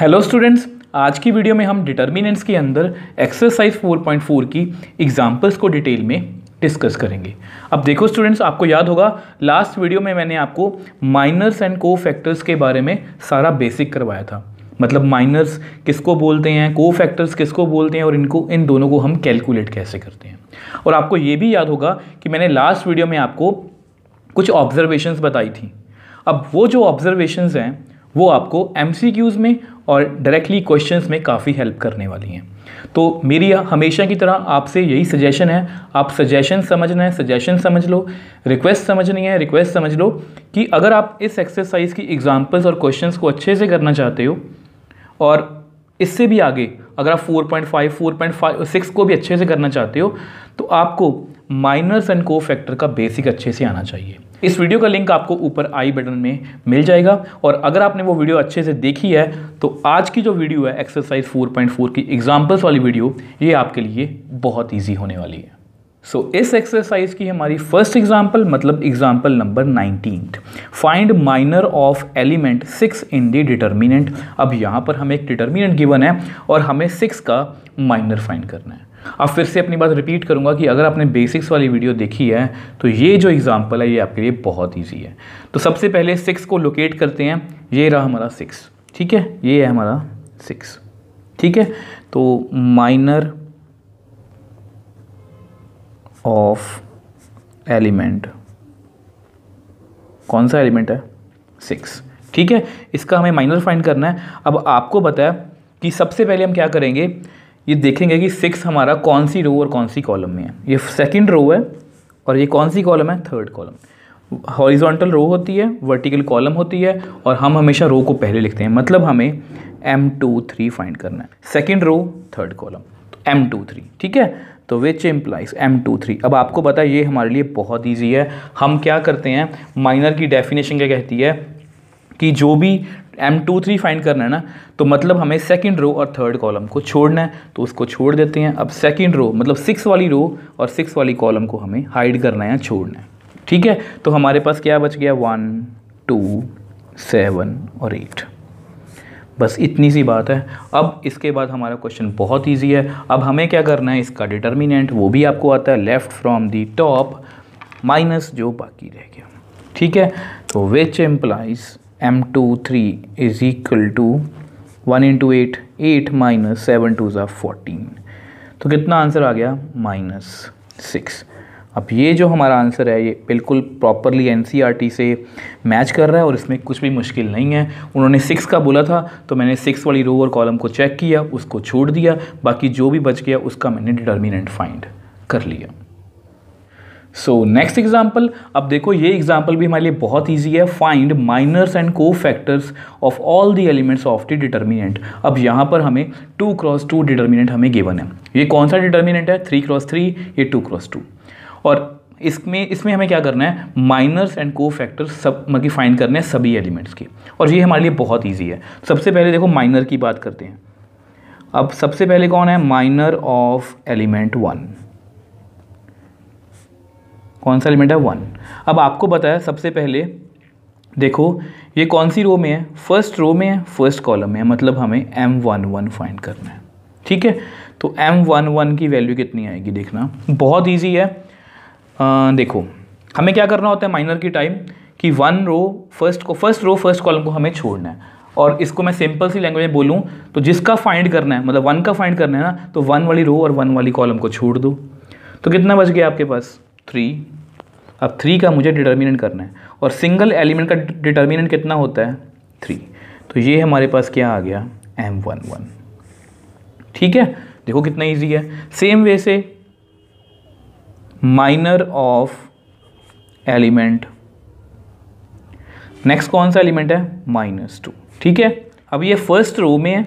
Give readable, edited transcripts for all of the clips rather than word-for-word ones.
Hello students, आज की video में हम डिटर्मिनेंट्स के अंदर एक्सरसाइज 4.4 की एग्जांपल्स को डिटेल में डिस्कस करेंगे। अब देखो स्टूडेंट्स, आपको याद होगा लास्ट वीडियो में मैंने आपको माइनर्स एंड कोफैक्टर्स के बारे में सारा बेसिक करवाया था। मतलब माइनर्स किसको बोलते हैं, कोफैक्टर्स किसको बोलते हैं और इन दोनों को हम कैलकुलेट कैसे करते हैं। और आपको ये भी याद होगा कि मैंने लास्ट वीडियो में आपको कुछ ऑब्जर्वेशंस बताई थी। अब वो जो ऑब्जर्वेशंस हैं वो आपको MCQs में और डायरेक्टली क्वेश्चंस में काफ़ी हेल्प करने वाली हैं। तो मेरी हमेशा की तरह आपसे यही सजेशन है, आप सजेशन समझना है सजेशन समझ लो, रिक्वेस्ट समझनी है रिक्वेस्ट समझ लो कि अगर आप इस एक्सरसाइज की एग्जांपल्स और क्वेश्चंस को अच्छे से करना चाहते हो और इससे भी आगे अगर आप 4.5, 4.5 6 को भी अच्छे से करना चाहते हो तो आपको माइनर्स एंड कोफैक्टर का बेसिक अच्छे से आना चाहिए। इस वीडियो का लिंक आपको ऊपर आई बटन में मिल जाएगा और अगर आपने वो वीडियो अच्छे से देखी है तो आज की जो वीडियो है एक्सरसाइज 4.4 की एग्जांपल्स वाली वीडियो, ये आपके लिए बहुत ईजी होने वाली है। सो इस एक्सरसाइज की हमारी फर्स्ट एग्जांपल मतलब example number 19, find minor of element 6 in the determinant. अब यहाँ पर हमें एक डिटर्मिनेंट गिवन है और हमें 6 का माइनर फाइंड करना है। अब फिर से अपनी बात रिपीट करूंगा कि अगर आपने बेसिक्स वाली वीडियो देखी है तो ये जो एग्जांपल है ये आपके लिए बहुत इजी है। तो सबसे पहले 6 को लोकेट करते हैं। ये रहा हमारा 6, ठीक है, ये है हमारा 6, ठीक है। तो माइनर ऑफ एलिमेंट, कौन सा एलिमेंट है? 6, ठीक है। इसका हमें माइनर फाइंड करना है। अब आपको बताया कि सबसे पहले हम क्या करेंगे, ये देखेंगे कि 6 हमारा कौन सी रो और कौन सी कॉलम में है। ये सेकंड रो है और ये कौन सी कॉलम है? Third column. हॉरिजॉन्टल रो होती है, वर्टिकल कॉलम होती है और हम हमेशा रो को पहले लिखते हैं। मतलब हमें M23 फाइंड करना है। सेकंड रो थर्ड कॉलम, तो M23, ठीक है। तो विच इम्प्लाइज M23। अब आपको पता है ये हमारे लिए बहुत ईजी है। हम क्या करते हैं, माइनर की डेफिनेशन क्या कहती है कि जो भी M23 फाइंड करना है ना, तो मतलब हमें सेकंड रो और थर्ड कॉलम को छोड़ना है, तो उसको छोड़ देते हैं। अब सेकंड रो मतलब 6 वाली रो और 6 वाली कॉलम को हमें हाइड करना है, छोड़ना है, ठीक है। तो हमारे पास क्या बच गया? 1, 2, 7 और 8। बस इतनी सी बात है। अब इसके बाद हमारा क्वेश्चन बहुत ईजी है। अब हमें क्या करना है, इसका डिटर्मिनेंट वो भी आपको आता है, left from the top minus जो बाकी रह गया, ठीक है। तो which implies M23 is equal to 1 into 8, 8 minus 7 2 ज़ा 14। तो कितना आंसर आ गया? -6। अब ये जो हमारा आंसर है ये बिल्कुल प्रॉपरली NCERT से मैच कर रहा है और इसमें कुछ भी मुश्किल नहीं है। उन्होंने 6 का बोला था तो मैंने 6 वाली रो और कॉलम को चेक किया, उसको छोड़ दिया, बाकी जो भी बच गया उसका मैंने डिटर्मिनेंट फाइंड कर लिया। सो नेक्स्ट एग्जाम्पल। अब देखो ये एग्जाम्पल भी हमारे लिए बहुत ईजी है। Find minors and cofactors of all the elements of the determinant. अब यहाँ पर हमें 2x2 डिटर्मिनेंट हमें गिवन है। ये कौन सा डिटर्मिनेंट है? 3x3, ये 2x2। और इसमें हमें क्या करना है, माइनर्स एंड कोफैक्टर्स सब मतलब फाइंड करने हैं सभी एलिमेंट्स की, और ये हमारे लिए बहुत ईजी है। सबसे पहले देखो माइनर की बात करते हैं। अब सबसे पहले कौन है? Minor of element 1। कौन सा एलिमेंट है? 1। अब आपको बताया सबसे पहले देखो ये कौन सी रो में है? फर्स्ट रो में है, फर्स्ट कॉलम में है, मतलब हमें M11 फाइंड करना है, ठीक है। तो M11 की वैल्यू कितनी आएगी देखना, बहुत इजी है। देखो हमें क्या करना होता है माइनर की टाइम कि फर्स्ट रो फर्स्ट कॉलम को हमें छोड़ना है। और इसको मैं सिंपल सी लैंग्वेज में बोलूँ तो जिसका फाइंड करना है मतलब 1 का फाइंड करना है ना, तो 1 वाली रो और 1 वाली कॉलम को छोड़ दो। तो कितना बच गया आपके पास? 3। अब 3 का मुझे डिटर्मिनेंट करना है और सिंगल एलिमेंट का डिटर्मिनेंट कितना होता है? 3। तो ये हमारे पास क्या आ गया? M11, ठीक है। देखो कितना इजी है। सेम वे से माइनर ऑफ एलिमेंट, नेक्स्ट कौन सा एलिमेंट है? -2, ठीक है। अब ये फर्स्ट रो में है,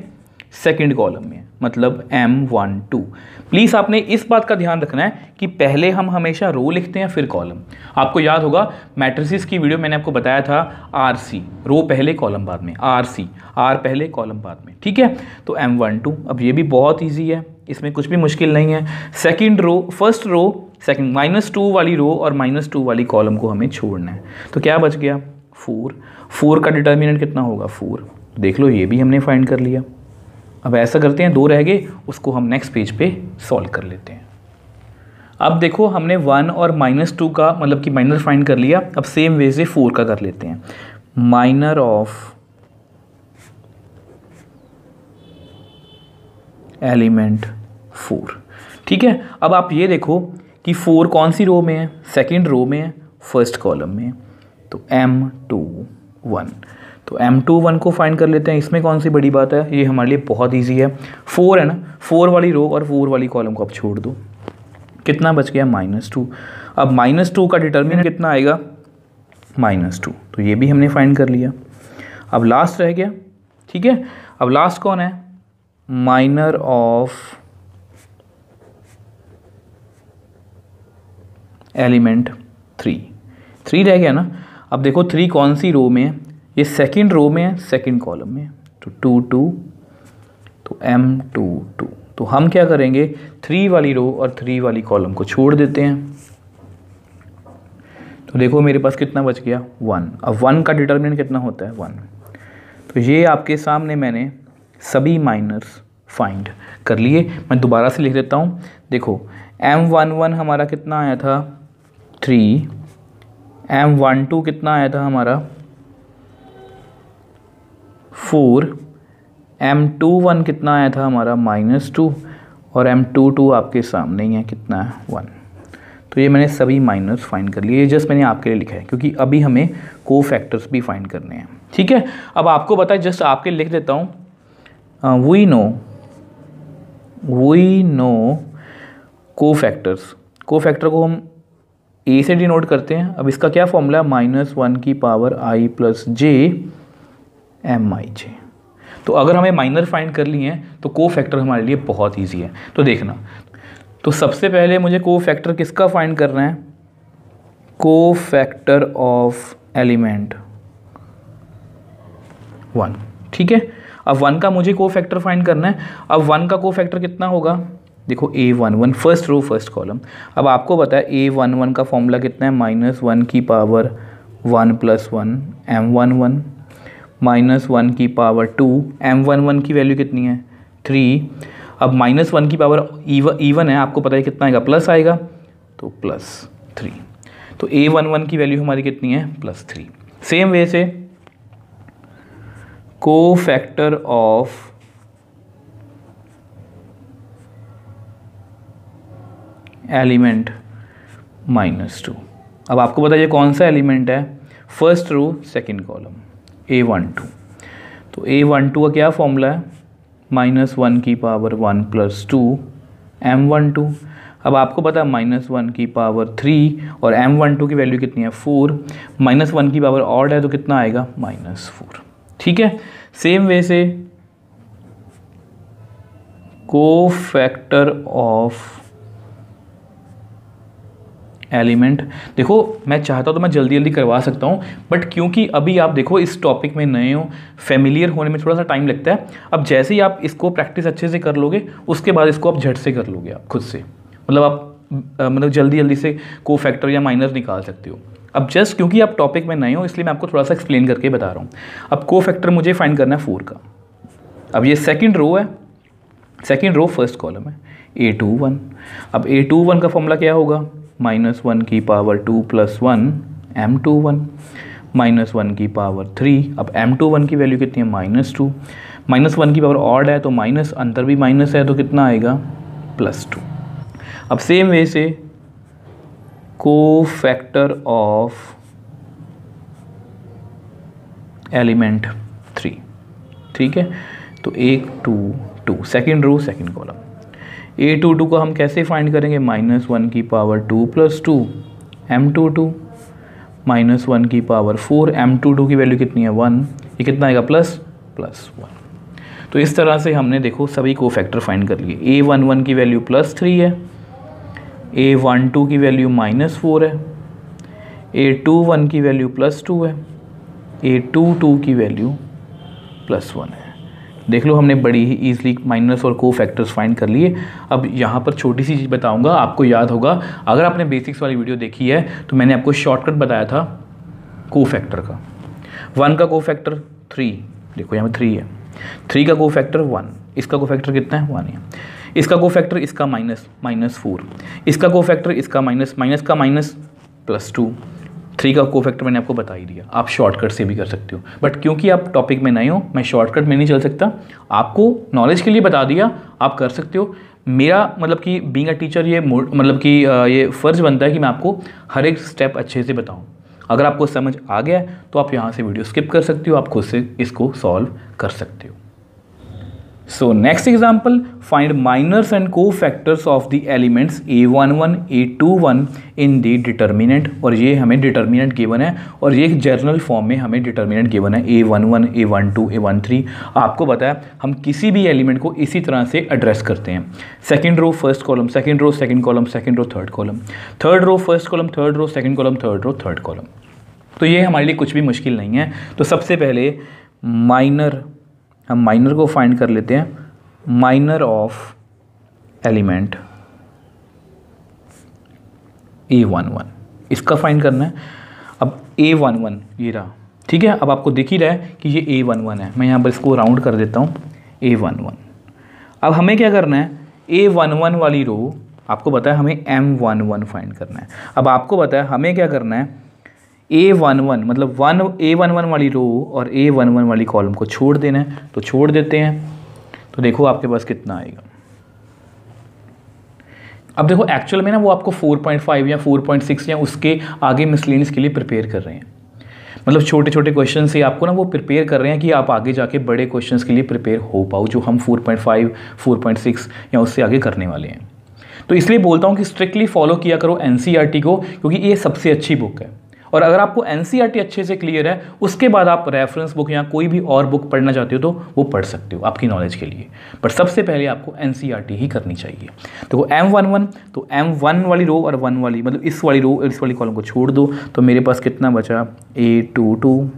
सेकंड कॉलम में है, मतलब M12। प्लीज़ आपने इस बात का ध्यान रखना है कि पहले हम हमेशा रो लिखते हैं फिर कॉलम। आपको याद होगा मैट्रिसेस की वीडियो मैंने आपको बताया था RC, रो पहले कॉलम बाद में, RC, R पहले कॉलम बाद में, ठीक है। तो M12। अब ये भी बहुत ईजी है, इसमें कुछ भी मुश्किल नहीं है। Second row first row second -2 वाली रो और -2 वाली कॉलम को हमें छोड़ना है। तो क्या बच गया? 4। 4 का डिटर्मिनेंट कितना होगा? 4। देख लो ये भी हमने फाइंड कर लिया। अब ऐसा करते हैं, 2 रह गए, उसको हम नेक्स्ट पेज पे सॉल्व कर लेते हैं। अब देखो हमने 1 और -2 का मतलब कि माइनर फाइंड कर लिया। अब सेम वे से 4 का कर लेते हैं। माइनर ऑफ एलिमेंट 4, ठीक है। अब आप ये देखो कि 4 कौन सी रो में है, सेकंड रो में है, फर्स्ट कॉलम में है, तो M21। तो M21 को फाइंड कर लेते हैं। इसमें कौन सी बड़ी बात है, ये हमारे लिए बहुत इजी है। 4 है ना, 4 वाली रो और 4 वाली कॉलम को आप छोड़ दो, कितना बच गया -2। अब -2 का डिटर्मिनेंट कितना आएगा, -2, तो ये भी हमने फाइंड कर लिया। अब लास्ट रह गया, ठीक है। अब लास्ट कौन है, माइनर ऑफ एलिमेंट 3 रह गया ना। अब देखो 3 कौन सी रो में है, ये सेकंड रो में है, सेकंड कॉलम में, तो 2 2, तो M22। तो हम क्या करेंगे, 3 वाली रो और 3 वाली कॉलम को छोड़ देते हैं। तो देखो मेरे पास कितना बच गया, 1। अब 1 का डिटर्मिनेंट कितना होता है, 1। तो ये आपके सामने मैंने सभी माइनर्स फाइंड कर लिए। मैं दोबारा से लिख देता हूँ। देखो M11 हमारा कितना आया था, 3। M12 कितना आया था हमारा, 4। M21 कितना आया था हमारा, -2। और M22 आपके सामने ही है, कितना है, 1। तो ये मैंने सभी माइनर्स फाइंड कर लिए। ये जस्ट मैंने आपके लिए लिखा है क्योंकि अभी हमें कोफैक्टर्स भी फाइंड करने हैं, ठीक है। अब आपको पता है, जस्ट आपके लिख देता हूँ, वी नो कोफैक्टर्स। कोफैक्टर को हम ए से डिनोट करते हैं। अब इसका क्या फॉर्मूला है, -1 की पावर i + j mij। तो अगर हमें माइनर फाइंड कर लिए हैं तो कोफैक्टर हमारे लिए बहुत इजी है। तो देखना, तो सबसे पहले मुझे कोफैक्टर किसका फाइंड करना है, कोफैक्टर ऑफ एलिमेंट 1, ठीक है। अब 1 का मुझे कोफैक्टर फाइंड करना है। अब 1 का कोफैक्टर कितना होगा, देखो A11, first row first column. अब आपको पता है A11 का फॉर्मूला कितना है, -1 की पावर 1 + 1 M11, -1 की पावर 2, M11 की वैल्यू कितनी है, 3। अब -1 की पावर इवन है, आपको पता है कितना आएगा, प्लस आएगा, तो +3। तो A11 की वैल्यू हमारी कितनी है, +3। सेम वे से कोफैक्टर ऑफ एलिमेंट -2। अब आपको पता है ये कौन सा एलिमेंट है, first row second column, A12। तो A12 का क्या फॉर्मूला है, -1 की पावर 1 + 2 M12। अब आपको पता है -1 की पावर 3 और M12 की वैल्यू कितनी है, 4। -1 की पावर ऑड है तो कितना आएगा, -4, ठीक है। सेम वे से कोफैक्टर ऑफ एलिमेंट, देखो मैं चाहता तो मैं जल्दी जल्दी करवा सकता हूँ, बट क्योंकि अभी आप देखो इस टॉपिक में नए हो, फेमिलियर होने में थोड़ा सा टाइम लगता है। अब जैसे ही आप इसको प्रैक्टिस अच्छे से कर लोगे, उसके बाद इसको आप झट से कर लोगे आप खुद से, मतलब आप मतलब जल्दी जल्दी से कोफैक्टर या माइनर निकाल सकते हो। अब जस्ट क्योंकि आप टॉपिक में नए हो इसलिए मैं आपको थोड़ा सा एक्सप्लेन करके बता रहा हूँ। अब कोफैक्टर मुझे फाइंड करना है 4 का। अब ये सेकेंड रो है, सेकेंड रो फर्स्ट कॉलम है, A21। अब A21 का फॉर्मूला क्या होगा, -1 की पावर 2 + 1 M21, -1 की पावर 3। अब M21 की वैल्यू कितनी है, -2। -1 की पावर ऑड है तो माइनस, अंदर भी माइनस है तो कितना आएगा, +2। अब सेम वे से कोफैक्टर ऑफ एलिमेंट 3, ठीक है। तो 1 2 2, second row second column. A22 को हम कैसे फाइंड करेंगे, -1 की पावर 2 + 2 M22, -1 की पावर 4, M22 की वैल्यू कितनी है, 1। ये कितना आएगा, +1। तो इस तरह से हमने देखो सभी कोफैक्टर फाइंड कर लिए। A11 की वैल्यू +3 है, A12 की वैल्यू -4 है, A21 की वैल्यू +2 है, A22 की वैल्यू +1 है। देख लो हमने बड़ी ही ईजिली माइनस और कोफैक्टर्स फाइंड कर लिए। अब यहाँ पर छोटी सी चीज़ बताऊँगा, आपको याद होगा अगर आपने बेसिक्स वाली वीडियो देखी है तो मैंने आपको शॉर्टकट बताया था कोफैक्टर का। 1 का कोफैक्टर 3, देखो यहाँ पे 3 है, 3 का कोफैक्टर 1, इसका कोफैक्टर कितना है 1 है, इसका कोफैक्टर इसका -4, इसका कोफैक्टर इसका माइनस का माइनस +2, 3 का कोफैक्टर मैंने आपको बता ही दिया। आप शॉर्टकट से भी कर सकते हो, बट क्योंकि आप टॉपिक में नए हो मैं शॉर्टकट में नहीं चल सकता, आपको नॉलेज के लिए बता दिया, आप कर सकते हो। मेरा मतलब कि बीइंग अ टीचर ये मतलब कि ये फ़र्ज़ बनता है कि मैं आपको हर एक स्टेप अच्छे से बताऊँ। अगर आपको समझ आ गया है तो आप यहाँ से वीडियो स्किप कर सकते हो, आप खुद से इसको सॉल्व कर सकते हो। So next example, find minors and cofactors of the elements A11 A21 in the determinant. और ये हमें डिटर्मिनेंट गिवन है, और ये एक जनरल फॉर्म में हमें डिटर्मिनेंट गिवन है A11 A12 A13। आपको बताया हम किसी भी एलिमेंट को इसी तरह से एड्रेस करते हैं, second row first column, second row second column, second row third column, third row first column, third row second column, third row third column. तो ये हमारे लिए कुछ भी मुश्किल नहीं है। तो सबसे पहले हम माइनर को फाइंड कर लेते हैं, माइनर ऑफ एलिमेंट A11, इसका फाइंड करना है। अब A11 ये रहा, ठीक है। अब आपको दिख ही रहा है कि ये A11 है, मैं यहाँ पर इसको राउंड कर देता हूँ A11। अब हमें क्या करना है, A11 वाली रो आपको पता है हमें M11 फाइंड करना है। अब आपको पता है हमें क्या करना है, A11 मतलब A11 वाली रो और A11 वाली कॉलम को छोड़ देना है, तो छोड़ देते हैं। तो देखो आपके पास कितना आएगा। अब देखो एक्चुअल में ना वो आपको 4.5 या 4.6 या उसके आगे मिसलेनियस के लिए प्रिपेयर कर रहे हैं, मतलब छोटे छोटे क्वेश्चन से आपको ना वो प्रिपेयर कर रहे हैं कि आप आगे जाके बड़े क्वेश्चंस के लिए प्रिपेयर हो पाओ, जो हम 4.5 4.6 या उससे आगे करने वाले हैं। तो इसलिए बोलता हूँ कि स्ट्रिक्टली फॉलो किया करो NCERT को, क्योंकि ये सबसे अच्छी बुक है। और अगर आपको NCERT अच्छे से क्लियर है, उसके बाद आप रेफरेंस बुक या कोई भी और बुक पढ़ना चाहते हो तो वो पढ़ सकते हो आपकी नॉलेज के लिए, बट सबसे पहले आपको NCERT ही करनी चाहिए। तो M11, तो M1 वाली रो और 1 वाली मतलब इस वाली रो इस वाली कॉलम को छोड़ दो, तो मेरे पास कितना बचा, A22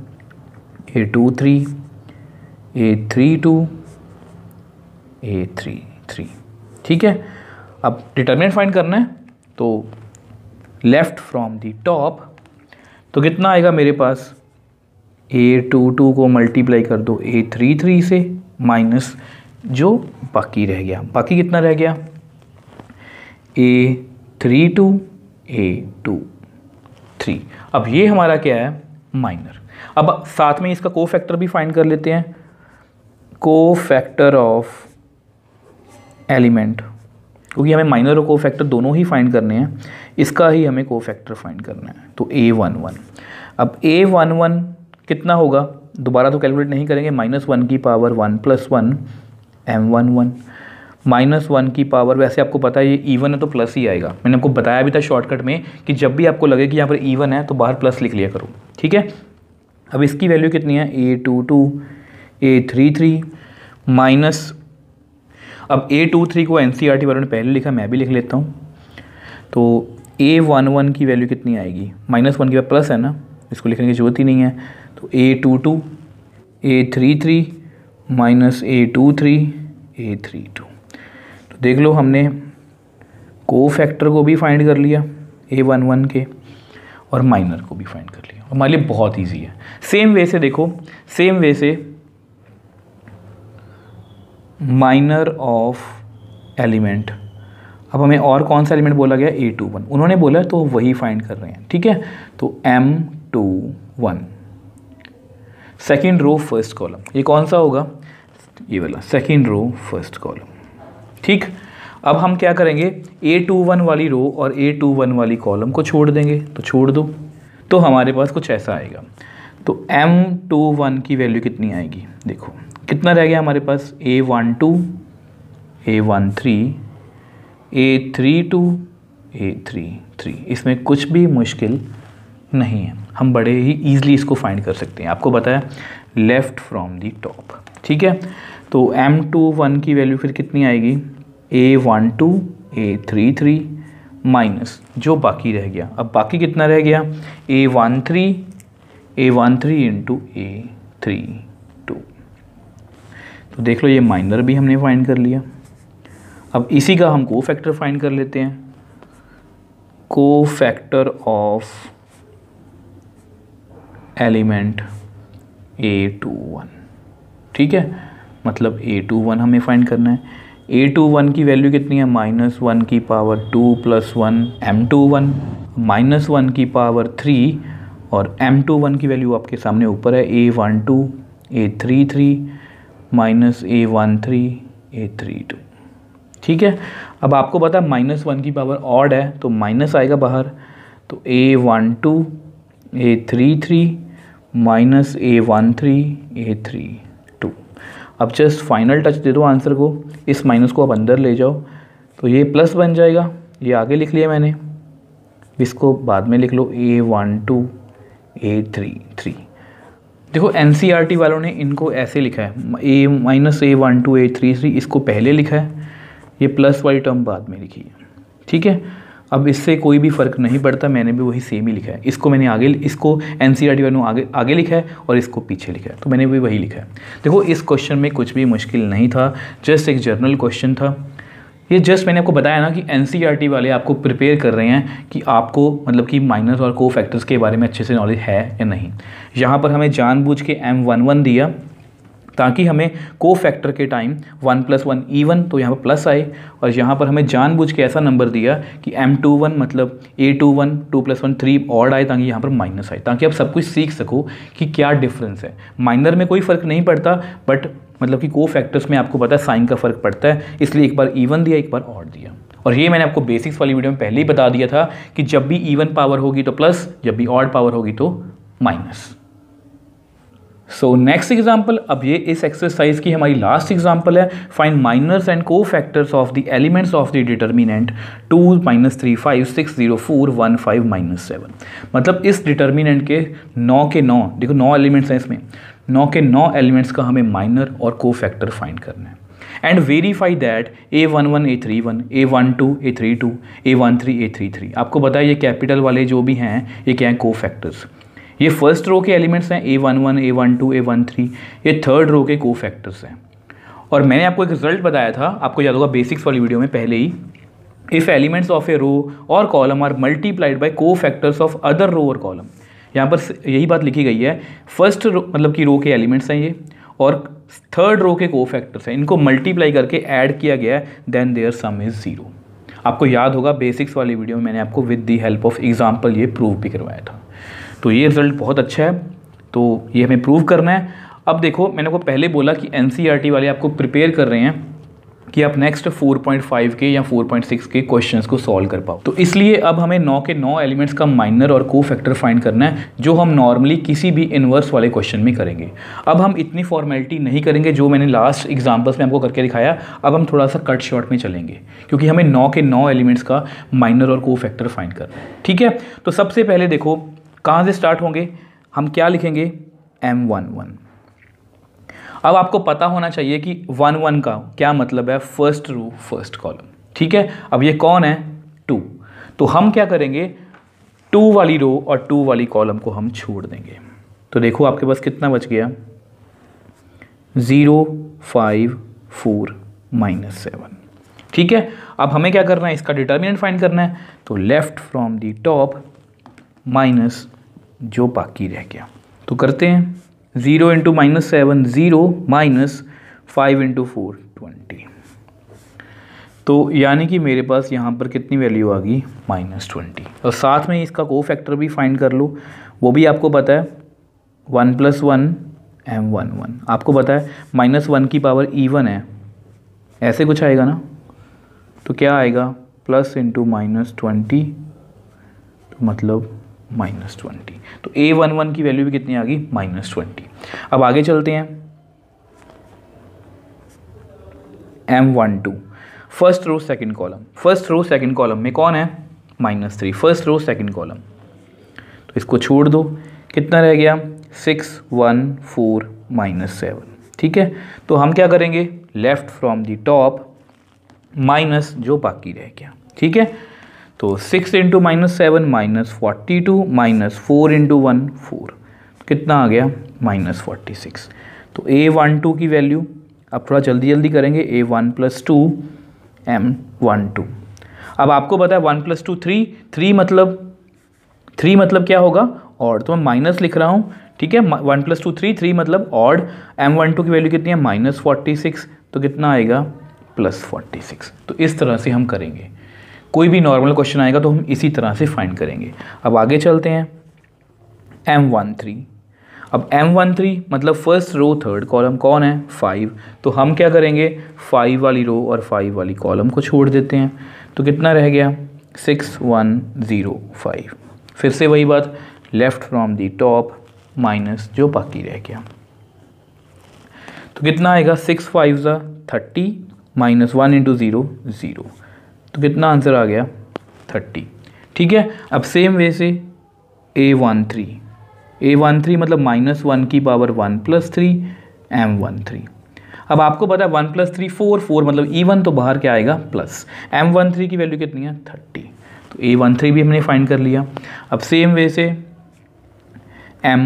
A23 A32 A33, ठीक है। अब डिटरमिनेंट फाइंड करना है, तो लेफ्ट फ्रॉम द टॉप, तो कितना आएगा मेरे पास, A22 को मल्टीप्लाई कर दो A33 से, माइनस जो बाकी रह गया, बाकी कितना रह गया, A32 A23। अब ये हमारा क्या है, माइनर। अब साथ में इसका कोफैक्टर भी फाइंड कर लेते हैं, कोफैक्टर ऑफ एलिमेंट, क्योंकि हमें माइनर और कोफैक्टर दोनों ही फाइंड करने हैं, इसका ही हमें कोफैक्टर फाइंड करना है। तो A11, अब A11 कितना होगा, दोबारा तो कैलकुलेट नहीं करेंगे, -1 की पावर 1 + 1 M11, -1 की पावर, वैसे आपको पता है ये इवन है तो प्लस ही आएगा, मैंने आपको बताया भी था शॉर्टकट में कि जब भी आपको लगे कि यहाँ पर इवन है तो बाहर प्लस लिख लिया करो, ठीक है। अब इसकी वैल्यू कितनी है, A22 A33 माइनस, अब A23 को NCERT वालों ने पहले लिखा, मैं भी लिख लेता हूँ। तो A11 की वैल्यू कितनी आएगी, -1 की प्लस है ना, इसको लिखने की जरूरत ही नहीं है। तो A22 A33 minus A23 A32। तो देख लो हमने कोफैक्टर को भी फाइंड कर लिया A11 के, और माइनर को भी फाइंड कर लिया। हमारे लिए बहुत ईजी है। सेम वे से देखो, सेम वे से माइनर ऑफ एलिमेंट, अब हमें और कौन सा एलिमेंट बोला गया, A21 उन्होंने बोला, तो वही फाइंड कर रहे हैं, ठीक है। तो M21 second row first column, ये कौन सा होगा, ये वाला सेकेंड रो फर्स्ट कॉलम, ठीक। अब हम क्या करेंगे, A21 वाली रो और A21 वाली कॉलम को छोड़ देंगे, तो छोड़ दो, तो हमारे पास कुछ ऐसा आएगा। तो M21 की वैल्यू कितनी आएगी, देखो कितना रह गया हमारे पास, A12 A13 A32 A33। इसमें कुछ भी मुश्किल नहीं है, हम बड़े ही ईजिली इसको फाइंड कर सकते हैं। आपको पता है लेफ़्ट फ्रॉम दी टॉप, ठीक है। तो M21 की वैल्यू फिर कितनी आएगी, A12 A33 माइनस जो बाकी रह गया, अब बाकी कितना रह गया, A13 इंटू A32। तो देख लो ये माइनर भी हमने फाइंड कर लिया। अब इसी का हम कोफैक्टर फाइंड कर लेते हैं, कोफैक्टर ऑफ एलिमेंट A21। ठीक है, मतलब A21 हमें फाइंड करना है। A21 की वैल्यू कितनी है, -1 की पावर 2 + 1 M21 -1 की पावर 3 और M21 की वैल्यू आपके सामने ऊपर है A12 A33 -A13 A32। ठीक है, अब आपको पता है -1 की पावर ऑड है तो माइनस आएगा बाहर, तो A12 A33 -A13 A32। अब जस्ट फाइनल टच दे दो आंसर को, इस माइनस को आप अंदर ले जाओ तो ये प्लस बन जाएगा। ये आगे लिख लिया मैंने, इसको बाद में लिख लो A12 A33। देखो NCERT वालों ने इनको ऐसे लिखा है, A-A12 A33 इसको पहले लिखा है, ये प्लस वाली टर्म बाद में लिखी है। ठीक है, अब इससे कोई भी फ़र्क नहीं पड़ता, मैंने भी वही सेम ही लिखा है। इसको मैंने आगे, इसको NCERT वालों ने आगे लिखा है और इसको पीछे लिखा है, तो मैंने भी वही लिखा है। देखो इस क्वेश्चन में कुछ भी मुश्किल नहीं था, जस्ट एक जर्नल क्वेश्चन था। ये जस्ट मैंने आपको बताया ना कि NCERT वाले आपको प्रिपेयर कर रहे हैं कि आपको मतलब कि माइनस और को फैक्टर्स के बारे में अच्छे से नॉलेज है या नहीं। यहाँ पर हमें जानबूझ के M11 दिया ताकि हमें को फैक्टर के टाइम 1 + 1 इवन, तो यहाँ पर प्लस आए, और यहाँ पर हमें जानबूझ के ऐसा नंबर दिया कि M21 मतलब A21 2 + 1 3 ऑड आए ताकि यहाँ पर माइनस आए, ताकि आप सब कुछ सीख सको कि क्या डिफरेंस है। माइनर में कोई फ़र्क नहीं पड़ता, बट मतलब कि को फैक्टर्स में आपको पता है साइन का फ़र्क पड़ता है, इसलिए एक बार इवन दिया एक बार ऑड दिया। और ये मैंने आपको बेसिक्स वाली वीडियो में पहले ही बता दिया था कि जब भी इवन पावर होगी तो प्लस, जब भी ऑड पावर होगी तो माइनस। सो नेक्स्ट एग्जाम्पल, अब ये इस एक्सरसाइज की हमारी लास्ट एग्जाम्पल है। फाइंड माइनर्स एंड को factors of the elements of the determinant 2 - 3 5 6 0 4 1 5 -7। मतलब इस डिटर्मिनेंट के 9 के 9, देखो 9 एलिमेंट्स हैं इसमें, 9 के 9 एलिमेंट्स का हमें माइनर और को फैक्टर फाइंड करना है। And verify that A11 A31 A12 A32 A13 A33। आपको पता है ये कैपिटल वाले जो भी हैं ये क्या हैं, को फैक्टर्स। ये फर्स्ट रो के एलिमेंट्स हैं A11 A12 A13, ये थर्ड रो के को फैक्टर्स हैं। और मैंने आपको एक रिजल्ट बताया था, आपको याद होगा बेसिक्स वाली वीडियो में पहले ही, इफ़ एलिमेंट्स ऑफ ए रो और कॉलम आर मल्टीप्लाइड बाय को फैक्टर्स ऑफ अदर रो और कॉलम। यहाँ पर यही बात लिखी गई है, फर्स्ट रो मतलब कि रो के एलिमेंट्स हैं ये, और थर्ड रो के को फैक्टर्स हैं, इनको मल्टीप्लाई करके ऐड किया गया है, देन देयर सम इज़ 0। आपको याद होगा बेसिक्स वाली वीडियो में मैंने आपको with the help of example ये प्रूव भी करवाया था। तो ये रिजल्ट बहुत अच्छा है, तो ये हमें प्रूव करना है। अब देखो मैंने आपको पहले बोला कि NCERT वाले आपको प्रिपेयर कर रहे हैं कि आप नेक्स्ट 4.5 के या 4.6 के क्वेश्चंस को सॉल्व कर पाओ। तो इसलिए अब हमें 9 के 9 एलिमेंट्स का माइनर और को फैक्टर फाइंड करना है, जो हम नॉर्मली किसी भी इन्वर्स वाले क्वेश्चन में करेंगे। अब हम इतनी फॉर्मेलिटी नहीं करेंगे जो मैंने लास्ट एग्जाम्पल्स में आपको करके दिखाया, अब हम थोड़ा सा कट शॉर्ट में चलेंगे, क्योंकि हमें 9 के 9 एलिमेंट्स का माइनर और को फैक्टर फाइंड करना है। ठीक है, तो सबसे पहले देखो कहाँ से स्टार्ट होंगे, हम क्या लिखेंगे M11। अब आपको पता होना चाहिए कि 1 का क्या मतलब है, फर्स्ट रो फर्स्ट कॉलम। ठीक है, अब ये कौन है 2, तो हम क्या करेंगे 2 वाली रो और 2 वाली कॉलम को हम छोड़ देंगे। तो देखो आपके पास कितना बच गया, 0 5 4 -7। ठीक है, अब हमें क्या करना है, इसका डिटर्मिनेंट फाइंड करना है, तो left from the top minus जो बाकी रह गया, तो करते हैं 0 × -7 0 -5 × 4 20। तो यानी कि मेरे पास यहाँ पर कितनी वैल्यू आ गई -20। और साथ में इसका को फैक्टर भी फाइंड कर लो, वो भी आपको पता है 1 + 1 M11। आपको पता है -1 की पावर इवन है, ऐसे कुछ आएगा ना, तो क्या आएगा प्लस × -20, तो मतलब -20। तो A11 की वैल्यू भी कितनी आ गई -20। अब आगे चलते हैं, M12 first row second column. First row second column में कौन है -3, फर्स्ट रो सेकंड कॉलम, तो इसको छोड़ दो, कितना रह गया 6 1 4 -7। ठीक है, तो हम क्या करेंगे left from the top minus जो बाकी रह गया। ठीक है, तो 6 × -7 -42 -4 × 1 4, कितना आ गया -46। तो A12 की वैल्यू, अब थोड़ा जल्दी जल्दी करेंगे, A1 + 2 M12। अब आपको पता है 1 + 2 3 मतलब क्या होगा, और तो मैं माइनस लिख रहा हूँ, ठीक है, 1 + 2 3, 3 मतलब ऑड, M12 की वैल्यू कितनी है -46, तो कितना आएगा +46। तो इस तरह से हम करेंगे, कोई भी नॉर्मल क्वेश्चन आएगा तो हम इसी तरह से फाइंड करेंगे। अब आगे चलते हैं, M13। अब M13 मतलब फर्स्ट रो थर्ड कॉलम कौन है 5, तो हम क्या करेंगे 5 वाली रो और 5 वाली कॉलम को छोड़ देते हैं, तो कितना रह गया 6105। फिर से वही बात, left from the top minus जो बाकी रह गया, तो कितना आएगा 6 5 30 -1 × 0 0, तो कितना आंसर आ गया 30। ठीक है, अब सेम वे से A13 मतलब -1 की पावर 1 + 3 M13। अब आपको पता है 1 + 3 4, 4 मतलब इवन, तो बाहर क्या आएगा प्लस। M13 की वैल्यू कितनी है 30, तो A13 भी हमने फाइंड कर लिया। अब सेम वे से M,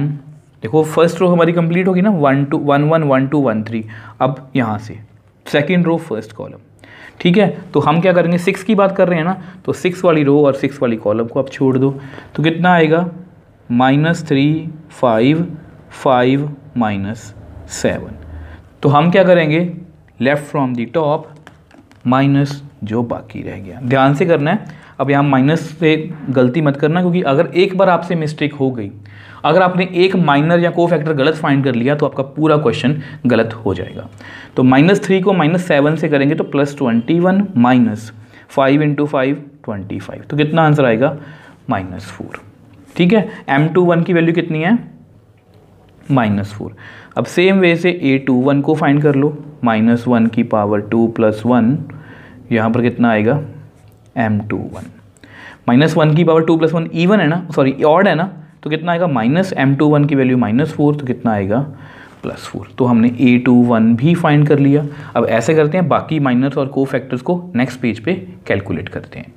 देखो फर्स्ट रो हमारी कंप्लीट होगी ना, 1 2 1 1 1 2 1 3। अब यहाँ से सेकेंड रो फर्स्ट कॉलम, ठीक है, तो हम क्या करेंगे 6 की बात कर रहे हैं ना, तो 6 वाली रो और 6 वाली कॉलम को आप छोड़ दो, तो कितना आएगा -3 5 5 -7। तो हम क्या करेंगे left from the top minus जो बाकी रह गया, ध्यान से करना है। अब यहाँ माइनस से गलती मत करना, क्योंकि अगर एक बार आपसे मिस्टेक हो गई, अगर आपने एक माइनर या कोफैक्टर गलत फाइंड कर लिया, तो आपका पूरा क्वेश्चन गलत हो जाएगा। तो -3 को -7 से करेंगे तो +21 -5 × 5 25, तो कितना आंसर आएगा -4। ठीक है, M21 की वैल्यू कितनी है -4। अब सेम वे से A21 को फाइंड कर लो, -1 की पावर 2 + 1, यहाँ पर कितना आएगा M21। -1 की पावर 2 + 1 इवन है ना, सॉरी ऑड है ना, तो कितना आएगा -M21 की वैल्यू -4, तो कितना आएगा +4। तो हमने A21 भी फाइंड कर लिया। अब ऐसे करते हैं, बाकी माइनर्स और को फैक्टर्स को नेक्स्ट पेज पे कैलकुलेट करते हैं।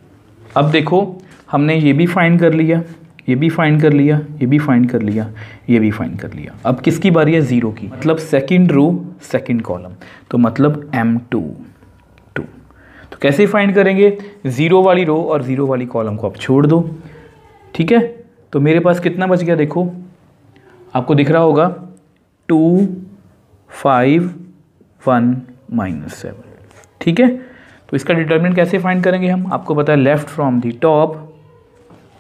अब देखो हमने ये भी फाइंड कर लिया, ये भी फाइंड कर लिया, ये भी फाइंड कर लिया, ये भी फाइंड कर लिया। अब किसकी बारी है 0 की, मतलब सेकंड रो सेकंड कॉलम, तो मतलब M2। तो कैसे फाइंड करेंगे, 0 वाली रो और 0 वाली कॉलम को आप छोड़ दो। ठीक है, तो मेरे पास कितना बच गया, देखो आपको दिख रहा होगा 2 5 1 -7। ठीक है, तो इसका डिटर्मिनेंट कैसे फाइंड करेंगे हम, आपको पता है left from the top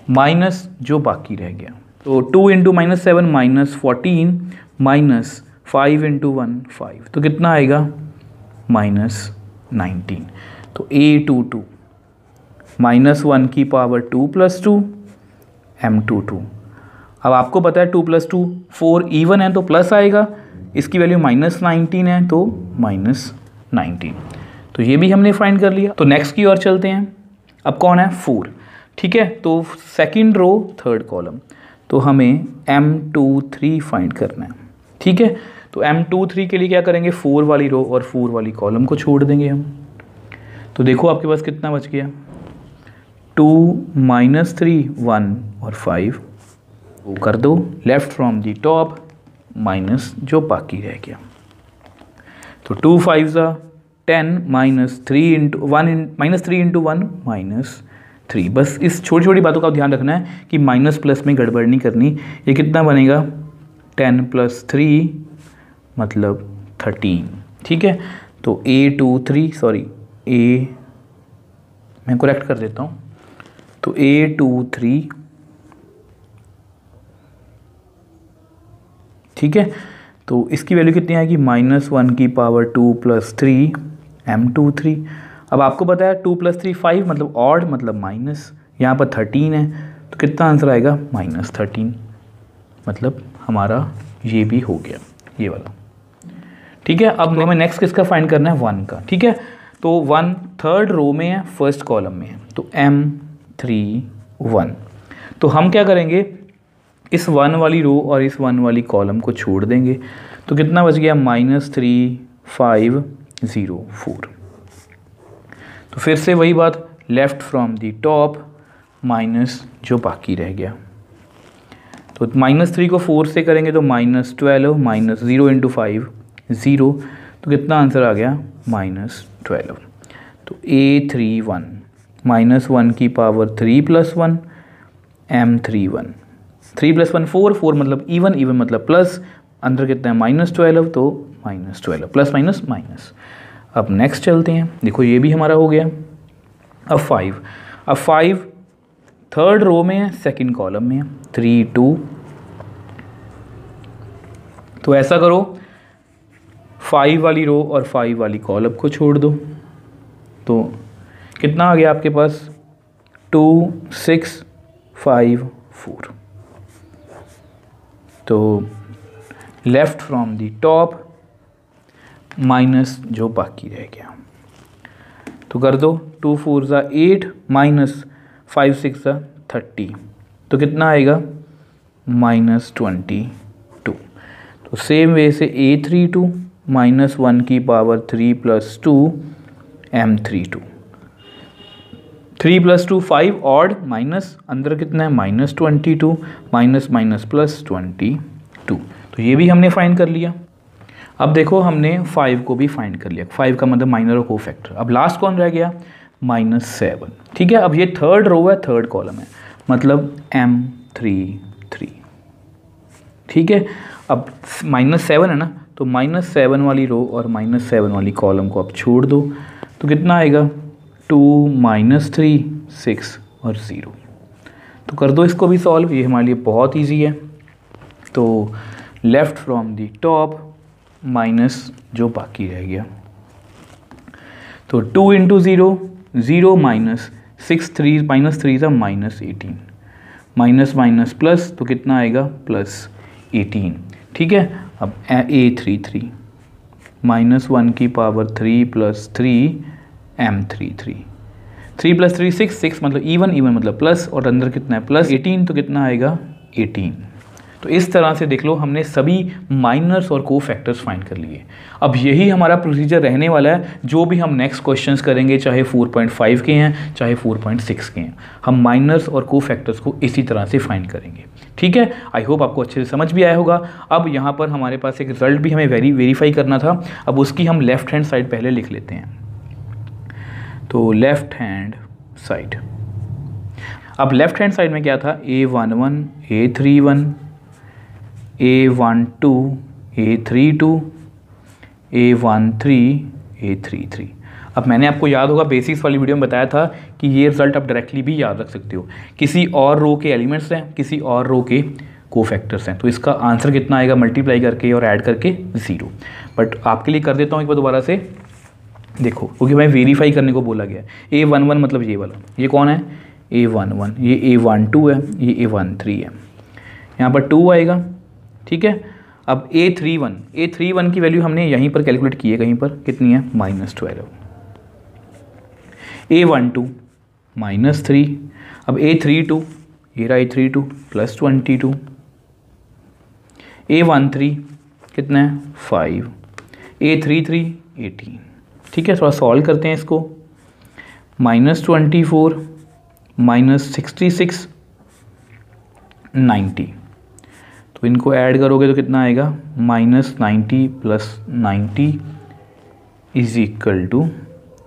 minus जो बाकी रह गया, तो 2 × -7 -14 -5 × 1 5, तो कितना आएगा -19। तो A22 -1 की पावर 2 + 2 M22। अब आपको पता है 2 + 2 4 इवन है तो प्लस आएगा, इसकी वैल्यू -19 है तो -19। तो ये भी हमने फाइंड कर लिया। तो नेक्स्ट की ओर चलते हैं, अब कौन है 4। ठीक है, तो सेकंड रो थर्ड कॉलम, तो हमें M23 फाइंड करना है। ठीक है, तो M23 के लिए क्या करेंगे 4 वाली रो और 4 वाली कॉलम को छोड़ देंगे हम। तो देखो आपके पास कितना बच गया 2 -3 1 और 5, वो कर दो left from the top minus जो बाकी रह गया, तो 2 5 10 -3 × 1 -3 बस इस छोटी छोटी बातों का ध्यान रखना है कि माइनस प्लस में गड़बड़ नहीं करनी। ये कितना बनेगा 10 + 3 मतलब 13। ठीक है, तो A23 सॉरी मैं करेक्ट कर देता हूँ, तो A23 ठीक है, तो इसकी वैल्यू कितनी आएगी -1 की पावर 2 + 3 M23। अब आपको पता है 2 + 3 5 मतलब ऑड मतलब माइनस, यहाँ पर 13 है तो कितना आंसर आएगा -13, मतलब हमारा ये भी हो गया ये वाला। ठीक है, अब हमें नेक्स्ट किसका फाइंड करना है 1 का। ठीक है, तो 1 थर्ड रो में है फर्स्ट कॉलम में है, तो M31। तो हम क्या करेंगे इस 1 वाली रो और इस 1 वाली कॉलम को छोड़ देंगे, तो कितना बच गया -3 5 0 4। तो फिर से वही बात left from the top minus जो बाकी रह गया, तो -3 को 4 से करेंगे तो -12 -0 × 5 0, तो कितना आंसर आ गया -12। तो A31 -1 की पावर 3 + 1 M31, 3 + 1 4, 4 मतलब इवन, इवन मतलब प्लस, अंदर कितना है -12, तो -12 प्लस माइनस माइनस। अब नेक्स्ट चलते हैं, देखो ये भी हमारा हो गया। अब 5 थर्ड रो में है, सेकंड कॉलम में है, 3 2। तो ऐसा करो 5 वाली रो और 5 वाली कॉलम को छोड़ दो, तो कितना आ गया आपके पास 2 6 5 4। तो left from the top minus जो बाकी रह गया, तो कर दो 2 4 ज़ा 8 माइनस 5 6 ज़ा 30, तो कितना आएगा -22। तो सेम वे से A32 -1 की पावर 3 + 2 M32, 3 + 2 5 ऑड, माइनस अंदर कितना है -22, माइनस माइनस प्लस 22। तो ये भी हमने फाइंड कर लिया। अब देखो हमने 5 को भी फाइंड कर लिया, 5 का मतलब माइनर और कोफैक्टर। अब लास्ट कौन रह गया -7, ठीक है। अब ये थर्ड रो है, थर्ड कॉलम है, मतलब M33, ठीक है। अब -7 है ना, तो -7 वाली रो और -7 वाली कॉलम को आप छोड़ दो, तो कितना आएगा 2 -3 6 और 0। तो कर दो इसको भी सॉल्व, ये हमारे लिए बहुत इजी है। तो left from the top minus जो बाकी रह गया, तो 2 × 0 0 माइनस 6 3 -3 था -18, माइनस माइनस प्लस, तो कितना आएगा +18, ठीक है। अब A33 -1 की पावर 3 + 3 M33, 3 + 3 6, 6 मतलब इवन, इवन मतलब प्लस, और अंदर कितना है +18, तो कितना आएगा 18। तो इस तरह से देख लो हमने सभी माइनर्स और को फैक्टर्स फाइंड कर लिए। अब यही हमारा प्रोसीजर रहने वाला है, जो भी हम नेक्स्ट क्वेश्चंस करेंगे, चाहे 4.5 के हैं चाहे 4.6 के हैं, हम माइनर्स और को फैक्टर्स को इसी तरह से फाइंड करेंगे, ठीक है। आई होप आपको अच्छे से समझ भी आया होगा। अब यहाँ पर हमारे पास एक रिजल्ट भी हमें वेरीफाई करना था, अब उसकी हम लेफ्ट हैंड साइड पहले लिख लेते हैं। तो लेफ्ट हैंड साइड, अब लेफ्ट हैंड साइड में क्या था A11 A31 A12 A32 A13 A33। अब मैंने आपको याद होगा बेसिक्स वाली वीडियो में बताया था कि ये रिजल्ट आप डायरेक्टली भी याद रख सकते हो, किसी और रो के एलिमेंट्स हैं, किसी और रो के कोफैक्टर्स हैं, तो इसका आंसर कितना आएगा मल्टीप्लाई करके और ऐड करके 0। बट आपके लिए कर देता हूँ एक बार दोबारा से, देखो क्योंकि मैं वेरीफाई करने को बोला गया। A11 मतलब ये वाला, ये कौन है A11, ये A12 है, ये A13 है, यहाँ पर 2 आएगा, ठीक है। अब A31 की वैल्यू हमने यहीं पर कैलकुलेट की है, कहीं पर कितनी है -12। A12 -3, अब A32, ये रहा A32 +22, A13 कितना है 5, A33 18, ठीक है। थोड़ा सॉल्व करते हैं इसको, -24 -66 90, तो इनको ऐड करोगे तो कितना आएगा -90 + 90 =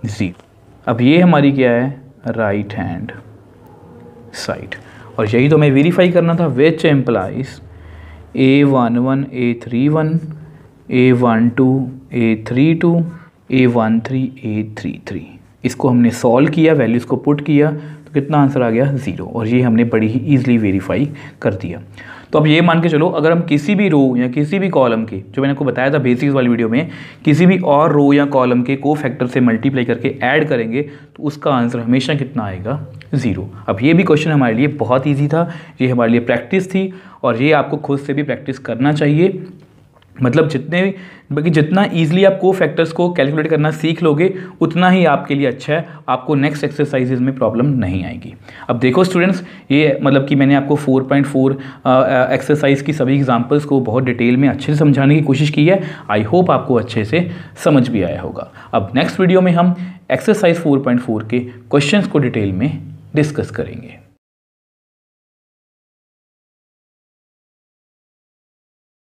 0। अब ये हमारी क्या है राइट हैंड साइड, और यही तो हमें वेरीफाई करना था, which implies A11 A31 A12 A32 A13 A33। इसको हमने सॉल्व किया, वैल्यूज़ को पुट किया, तो कितना आंसर आ गया 0, और ये हमने बड़ी ही ईजिली वेरीफाई कर दिया। तो अब ये मान के चलो अगर हम किसी भी रो या किसी भी कॉलम के, जो मैंने आपको बताया था बेसिक्स वाली वीडियो में, किसी भी और रो या कॉलम के को फैक्टर से मल्टीप्लाई करके ऐड करेंगे तो उसका आंसर हमेशा कितना आएगा 0। अब ये भी क्वेश्चन हमारे लिए बहुत ईजी था, ये हमारे लिए प्रैक्टिस थी, और ये आपको खुद से भी प्रैक्टिस करना चाहिए। मतलब जितना ईजिली आप को फैक्टर्स को कैलकुलेट करना सीख लोगे उतना ही आपके लिए अच्छा है, आपको नेक्स्ट एक्सरसाइजेज में प्रॉब्लम नहीं आएगी। अब देखो स्टूडेंट्स, ये मतलब कि मैंने आपको 4.4 एक्सरसाइज की सभी एग्जांपल्स को बहुत डिटेल में अच्छे से समझाने की कोशिश की है। आई होप आपको अच्छे से समझ भी आया होगा। अब नेक्स्ट वीडियो में हम एक्सरसाइज 4.4 के क्वेश्चंस को डिटेल में डिस्कस करेंगे।